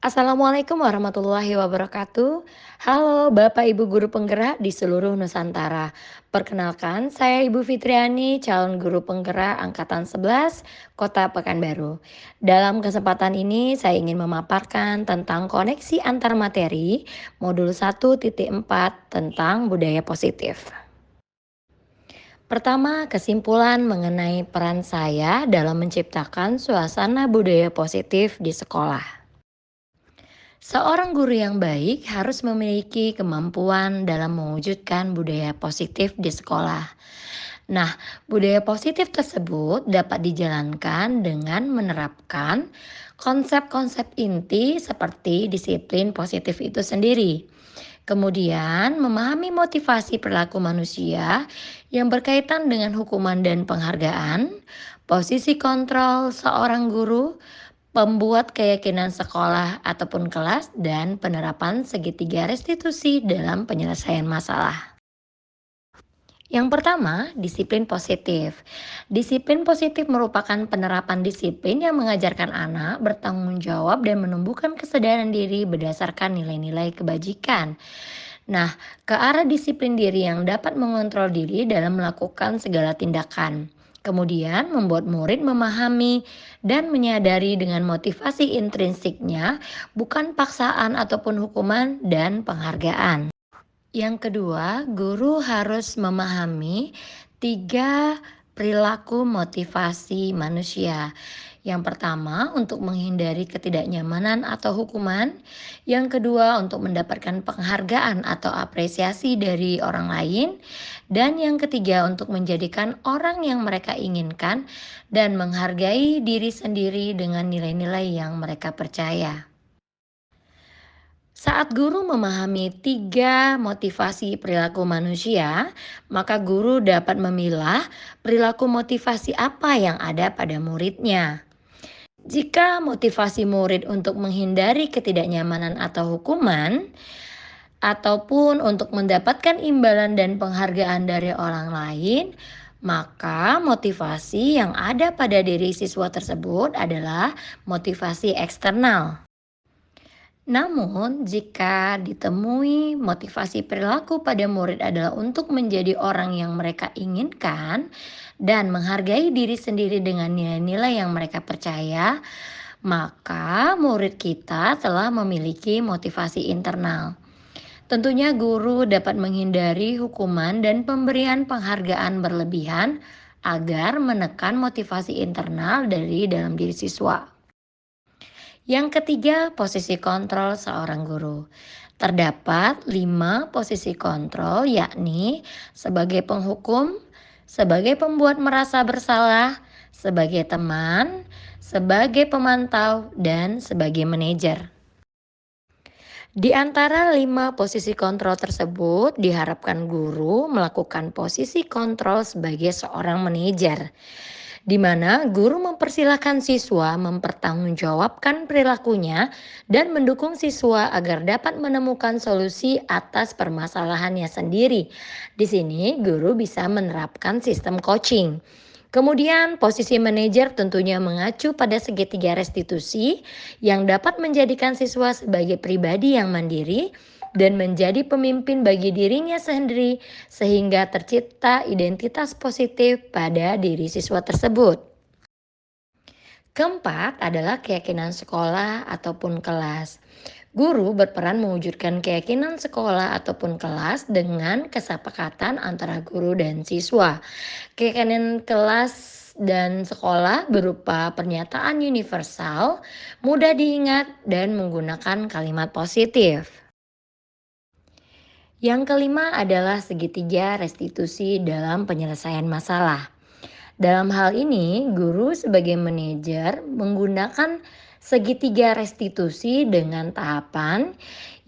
Assalamualaikum warahmatullahi wabarakatuh. Halo Bapak Ibu guru penggerak di seluruh Nusantara. Perkenalkan, saya Ibu Fitriani, calon guru penggerak angkatan 11 Kota Pekanbaru. Dalam kesempatan ini saya ingin memaparkan tentang koneksi antar materi modul 1.4 tentang budaya positif. Pertama, kesimpulan mengenai peran saya dalam menciptakan suasana budaya positif di sekolah. Seorang guru yang baik harus memiliki kemampuan dalam mewujudkan budaya positif di sekolah. Nah, budaya positif tersebut dapat dijalankan dengan menerapkan konsep-konsep inti seperti disiplin positif itu sendiri. Kemudian, memahami motivasi perilaku manusia yang berkaitan dengan hukuman dan penghargaan, posisi kontrol seorang guru, pembuat keyakinan sekolah ataupun kelas, dan penerapan segitiga restitusi dalam penyelesaian masalah. Yang pertama, disiplin positif. Disiplin positif merupakan penerapan disiplin yang mengajarkan anak bertanggung jawab dan menumbuhkan kesadaran diri berdasarkan nilai-nilai kebajikan. Nah, ke arah disiplin diri yang dapat mengontrol diri dalam melakukan segala tindakan. Kemudian membuat murid memahami dan menyadari dengan motivasi intrinsiknya, bukan paksaan ataupun hukuman dan penghargaan. Yang kedua, guru harus memahami tiga perilaku motivasi manusia. Yang pertama, untuk menghindari ketidaknyamanan atau hukuman. Yang kedua, untuk mendapatkan penghargaan atau apresiasi dari orang lain. Dan yang ketiga, untuk menjadikan orang yang mereka inginkan dan menghargai diri sendiri dengan nilai-nilai yang mereka percaya. Saat guru memahami tiga motivasi perilaku manusia, maka guru dapat memilah perilaku motivasi apa yang ada pada muridnya. Jika motivasi murid untuk menghindari ketidaknyamanan atau hukuman, ataupun untuk mendapatkan imbalan dan penghargaan dari orang lain, maka motivasi yang ada pada diri siswa tersebut adalah motivasi eksternal. Namun, jika ditemui motivasi perilaku pada murid adalah untuk menjadi orang yang mereka inginkan dan menghargai diri sendiri dengan nilai-nilai yang mereka percaya, maka murid kita telah memiliki motivasi internal. Tentunya guru dapat menghindari hukuman dan pemberian penghargaan berlebihan agar menekan motivasi internal dari dalam diri siswa. Yang ketiga, posisi kontrol seorang guru. Terdapat 5 posisi kontrol, yakni sebagai penghukum, sebagai pembuat merasa bersalah, sebagai teman, sebagai pemantau, dan sebagai manajer. Di antara 5 posisi kontrol tersebut, diharapkan guru melakukan posisi kontrol sebagai seorang manajer, di mana guru mempersilahkan siswa mempertanggungjawabkan perilakunya dan mendukung siswa agar dapat menemukan solusi atas permasalahannya sendiri. Di sini guru bisa menerapkan sistem coaching. Kemudian posisi manajer tentunya mengacu pada segitiga restitusi yang dapat menjadikan siswa sebagai pribadi yang mandiri dan menjadi pemimpin bagi dirinya sendiri sehingga tercipta identitas positif pada diri siswa tersebut. Keempat adalah keyakinan sekolah ataupun kelas. Guru berperan mewujudkan keyakinan sekolah ataupun kelas dengan kesepakatan antara guru dan siswa. Keyakinan kelas dan sekolah berupa pernyataan universal, mudah diingat dan menggunakan kalimat positif. Yang kelima adalah segitiga restitusi dalam penyelesaian masalah. Dalam hal ini, guru sebagai manajer menggunakan segitiga restitusi dengan tahapan.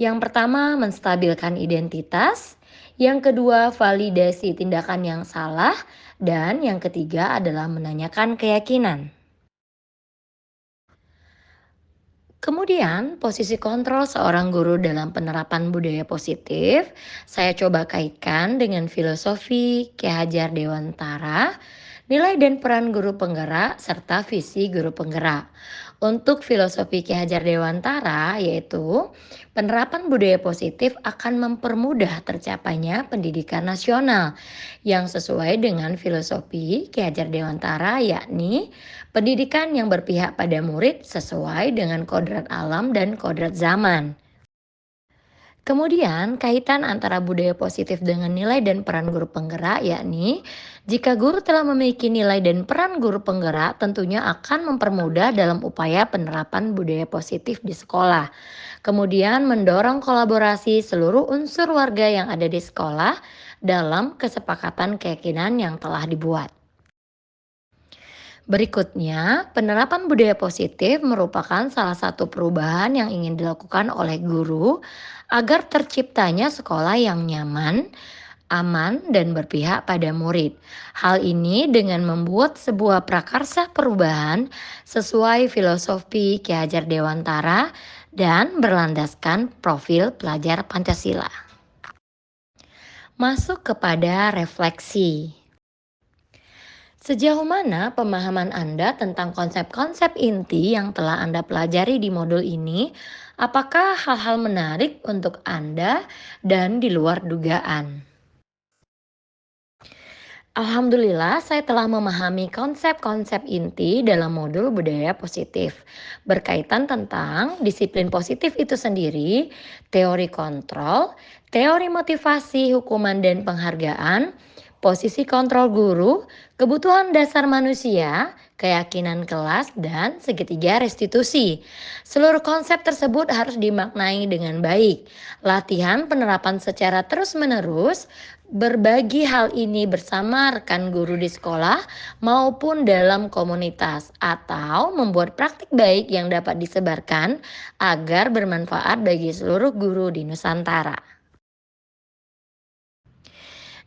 Yang pertama, menstabilkan identitas. Yang kedua, validasi tindakan yang salah. Dan yang ketiga adalah menanyakan keyakinan. Kemudian, posisi kontrol seorang guru dalam penerapan budaya positif, saya coba kaitkan dengan filosofi Ki Hajar Dewantara, nilai dan peran guru penggerak, serta visi guru penggerak. Untuk filosofi Ki Hajar Dewantara, yaitu penerapan budaya positif akan mempermudah tercapainya pendidikan nasional yang sesuai dengan filosofi Ki Hajar Dewantara, yakni pendidikan yang berpihak pada murid sesuai dengan kodrat alam dan kodrat zaman. Kemudian, kaitan antara budaya positif dengan nilai dan peran guru penggerak, yakni jika guru telah memiliki nilai dan peran guru penggerak, tentunya akan mempermudah dalam upaya penerapan budaya positif di sekolah. Kemudian, mendorong kolaborasi seluruh unsur warga yang ada di sekolah dalam kesepakatan keyakinan yang telah dibuat. Berikutnya, penerapan budaya positif merupakan salah satu perubahan yang ingin dilakukan oleh guru agar terciptanya sekolah yang nyaman, aman, dan berpihak pada murid. Hal ini dengan membuat sebuah prakarsa perubahan sesuai filosofi Ki Hajar Dewantara dan berlandaskan profil pelajar Pancasila. Masuk kepada refleksi. Sejauh mana pemahaman Anda tentang konsep-konsep inti yang telah Anda pelajari di modul ini? Apakah hal-hal menarik untuk Anda dan di luar dugaan? Alhamdulillah, saya telah memahami konsep-konsep inti dalam modul budaya positif, berkaitan tentang disiplin positif itu sendiri, teori kontrol, teori motivasi, hukuman dan penghargaan, posisi kontrol guru, kebutuhan dasar manusia, keyakinan kelas, dan segitiga restitusi. Seluruh konsep tersebut harus dimaknai dengan baik. Latihan penerapan secara terus-menerus, berbagi hal ini bersama rekan guru di sekolah maupun dalam komunitas, atau membuat praktik baik yang dapat disebarkan agar bermanfaat bagi seluruh guru di Nusantara.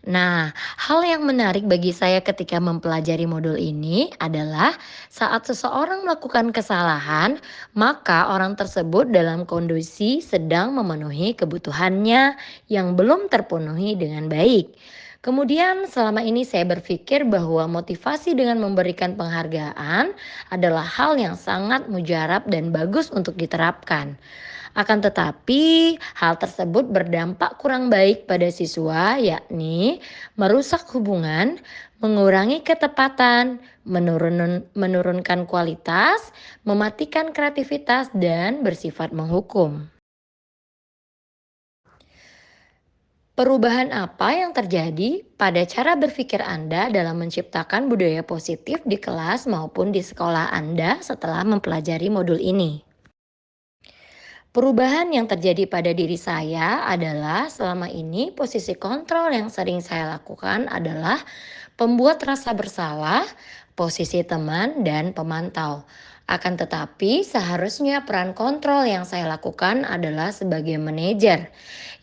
Nah, hal yang menarik bagi saya ketika mempelajari modul ini adalah saat seseorang melakukan kesalahan, maka orang tersebut dalam kondisi sedang memenuhi kebutuhannya yang belum terpenuhi dengan baik. Kemudian selama ini saya berpikir bahwa motivasi dengan memberikan penghargaan adalah hal yang sangat mujarab dan bagus untuk diterapkan. Akan tetapi, hal tersebut berdampak kurang baik pada siswa, yakni merusak hubungan, mengurangi ketepatan, menurunkan kualitas, mematikan kreativitas, dan bersifat menghukum. Perubahan apa yang terjadi pada cara berpikir Anda dalam menciptakan budaya positif di kelas maupun di sekolah Anda setelah mempelajari modul ini? Perubahan yang terjadi pada diri saya adalah selama ini posisi kontrol yang sering saya lakukan adalah pembuat rasa bersalah, posisi teman, dan pemantau. Akan tetapi seharusnya peran kontrol yang saya lakukan adalah sebagai manajer,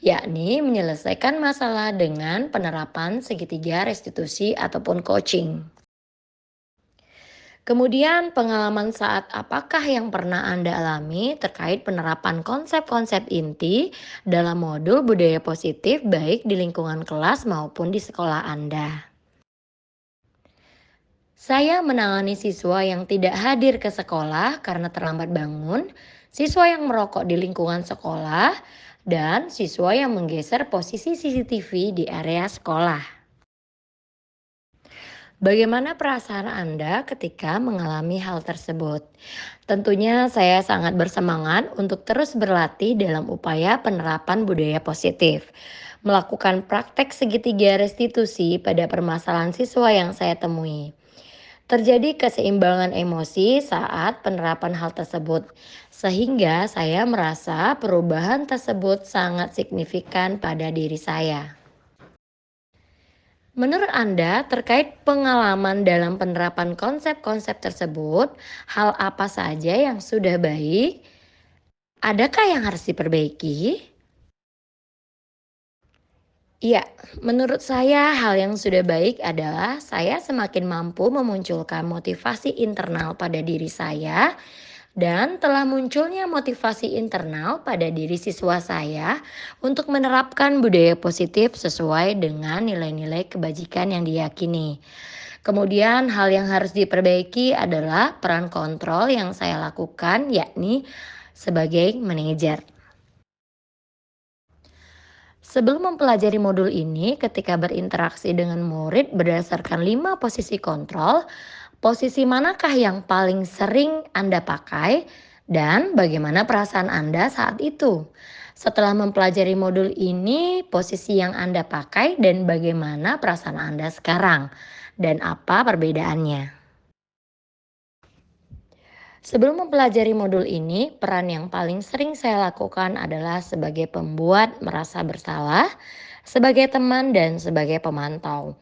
yakni menyelesaikan masalah dengan penerapan segitiga restitusi ataupun coaching. Kemudian pengalaman saat apakah yang pernah Anda alami terkait penerapan konsep-konsep inti dalam modul budaya positif baik di lingkungan kelas maupun di sekolah Anda. Saya menangani siswa yang tidak hadir ke sekolah karena terlambat bangun, siswa yang merokok di lingkungan sekolah, dan siswa yang menggeser posisi CCTV di area sekolah. Bagaimana perasaan Anda ketika mengalami hal tersebut? Tentunya saya sangat bersemangat untuk terus berlatih dalam upaya penerapan budaya positif. Melakukan praktek segitiga restitusi pada permasalahan siswa yang saya temui. Terjadi keseimbangan emosi saat penerapan hal tersebut, sehingga saya merasa perubahan tersebut sangat signifikan pada diri saya. Menurut Anda, terkait pengalaman dalam penerapan konsep-konsep tersebut, hal apa saja yang sudah baik? Adakah yang harus diperbaiki? Iya, menurut saya hal yang sudah baik adalah saya semakin mampu memunculkan motivasi internal pada diri saya dan telah munculnya motivasi internal pada diri siswa saya untuk menerapkan budaya positif sesuai dengan nilai-nilai kebajikan yang diyakini. Kemudian hal yang harus diperbaiki adalah peran kontrol yang saya lakukan, yakni sebagai manajer. Sebelum mempelajari modul ini, ketika berinteraksi dengan murid berdasarkan 5 posisi kontrol, posisi manakah yang paling sering Anda pakai dan bagaimana perasaan Anda saat itu? Setelah mempelajari modul ini, posisi yang Anda pakai dan bagaimana perasaan Anda sekarang dan apa perbedaannya? Sebelum mempelajari modul ini, peran yang paling sering saya lakukan adalah sebagai pembuat merasa bersalah, sebagai teman, dan sebagai pemantau.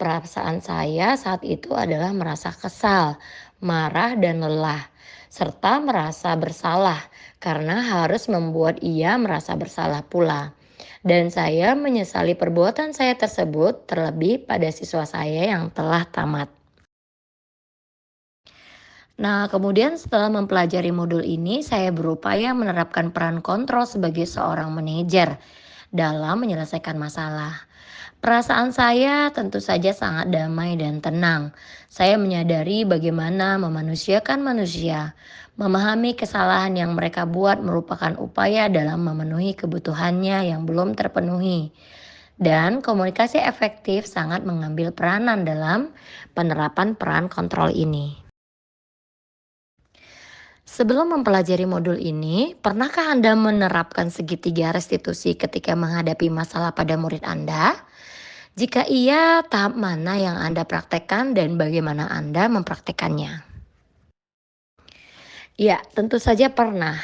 Perasaan saya saat itu adalah merasa kesal, marah, dan lelah, serta merasa bersalah karena harus membuat ia merasa bersalah pula. Dan saya menyesali perbuatan saya tersebut, terlebih pada siswa saya yang telah tamat. Nah, kemudian setelah mempelajari modul ini, saya berupaya menerapkan peran kontrol sebagai seorang manajer dalam menyelesaikan masalah. Perasaan saya tentu saja sangat damai dan tenang. Saya menyadari bagaimana memanusiakan manusia, memahami kesalahan yang mereka buat merupakan upaya dalam memenuhi kebutuhannya yang belum terpenuhi. Dan komunikasi efektif sangat mengambil peranan dalam penerapan peran kontrol ini. Sebelum mempelajari modul ini, pernahkah Anda menerapkan segitiga restitusi ketika menghadapi masalah pada murid Anda? Jika iya, tahap mana yang Anda praktekkan dan bagaimana Anda mempraktekannya? Ya, tentu saja pernah.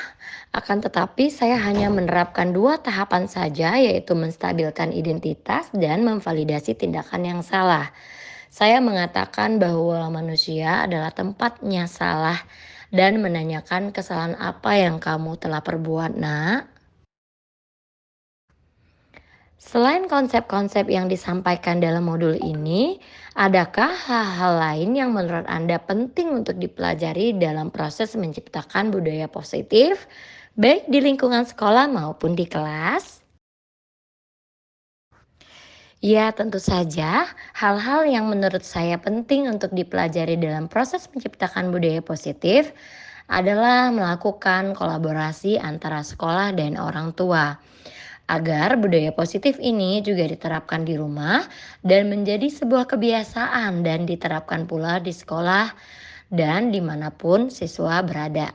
Akan tetapi saya hanya menerapkan dua tahapan saja, yaitu menstabilkan identitas dan memvalidasi tindakan yang salah. Saya mengatakan bahwa manusia adalah tempatnya salah dan menanyakan kesalahan apa yang kamu telah perbuat, Nak. Selain konsep-konsep yang disampaikan dalam modul ini, adakah hal-hal lain yang menurut Anda penting untuk dipelajari dalam proses menciptakan budaya positif, baik di lingkungan sekolah maupun di kelas? Ya, tentu saja hal-hal yang menurut saya penting untuk dipelajari dalam proses menciptakan budaya positif adalah melakukan kolaborasi antara sekolah dan orang tua. Agar budaya positif ini juga diterapkan di rumah dan menjadi sebuah kebiasaan dan diterapkan pula di sekolah dan dimanapun siswa berada.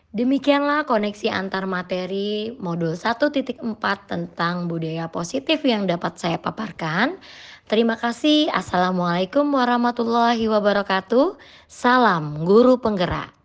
Demikianlah koneksi antar materi modul 1.4 tentang budaya positif yang dapat saya paparkan. Terima kasih. Assalamualaikum warahmatullahi wabarakatuh. Salam guru penggerak.